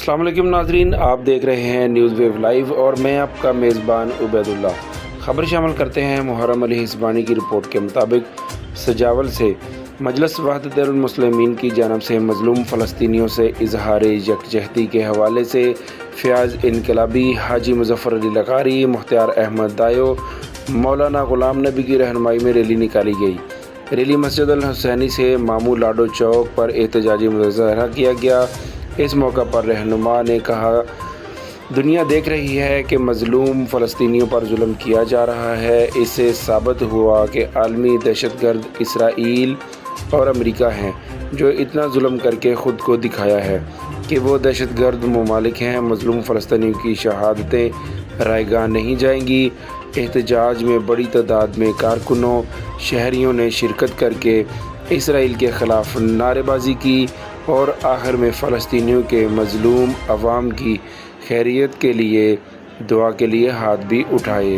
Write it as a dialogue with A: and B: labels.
A: السلام علیکم ناظرین، آپ دیکھ رہے ہیں نیوز ویو لائیو اور میں آپ کا میزبان عبید اللہ۔ خبر شامل کرتے ہیں محرم علی حسبانی کی رپورٹ کے مطابق سجاول سے مجلس وحدت المسلمین کی جانب سے مظلوم فلسطینیوں سے اظہار یکجہتی کے حوالے سے فیاض انقلابی، حاجی مظفر علی لغاری، مختار احمد دایو، مولانا غلام نبی کی رہنمائی میں ریلی نکالی گئی۔ ریلی مسجد الحسینی سے مامو لاڈو چوک پر احتجاجی مظاہرہ کیا گیا۔ اس موقع پر رہنما نے کہا، دنیا دیکھ رہی ہے کہ مظلوم فلسطینیوں پر ظلم کیا جا رہا ہے۔ اس سے ثابت ہوا کہ عالمی دہشت گرد اسرائیل اور امریکہ ہیں، جو اتنا ظلم کر کے خود کو دکھایا ہے کہ وہ دہشت گرد ممالک ہیں۔ مظلوم فلسطینیوں کی شہادتیں رائے گاہ نہیں جائیں گی۔ احتجاج میں بڑی تعداد میں کارکنوں، شہریوں نے شرکت کر کے اسرائیل کے خلاف نعرے بازی کی اور آخر میں فلسطینیوں کے مظلوم عوام کی خیریت کے لیے دعا کے لیے ہاتھ بھی اٹھائے۔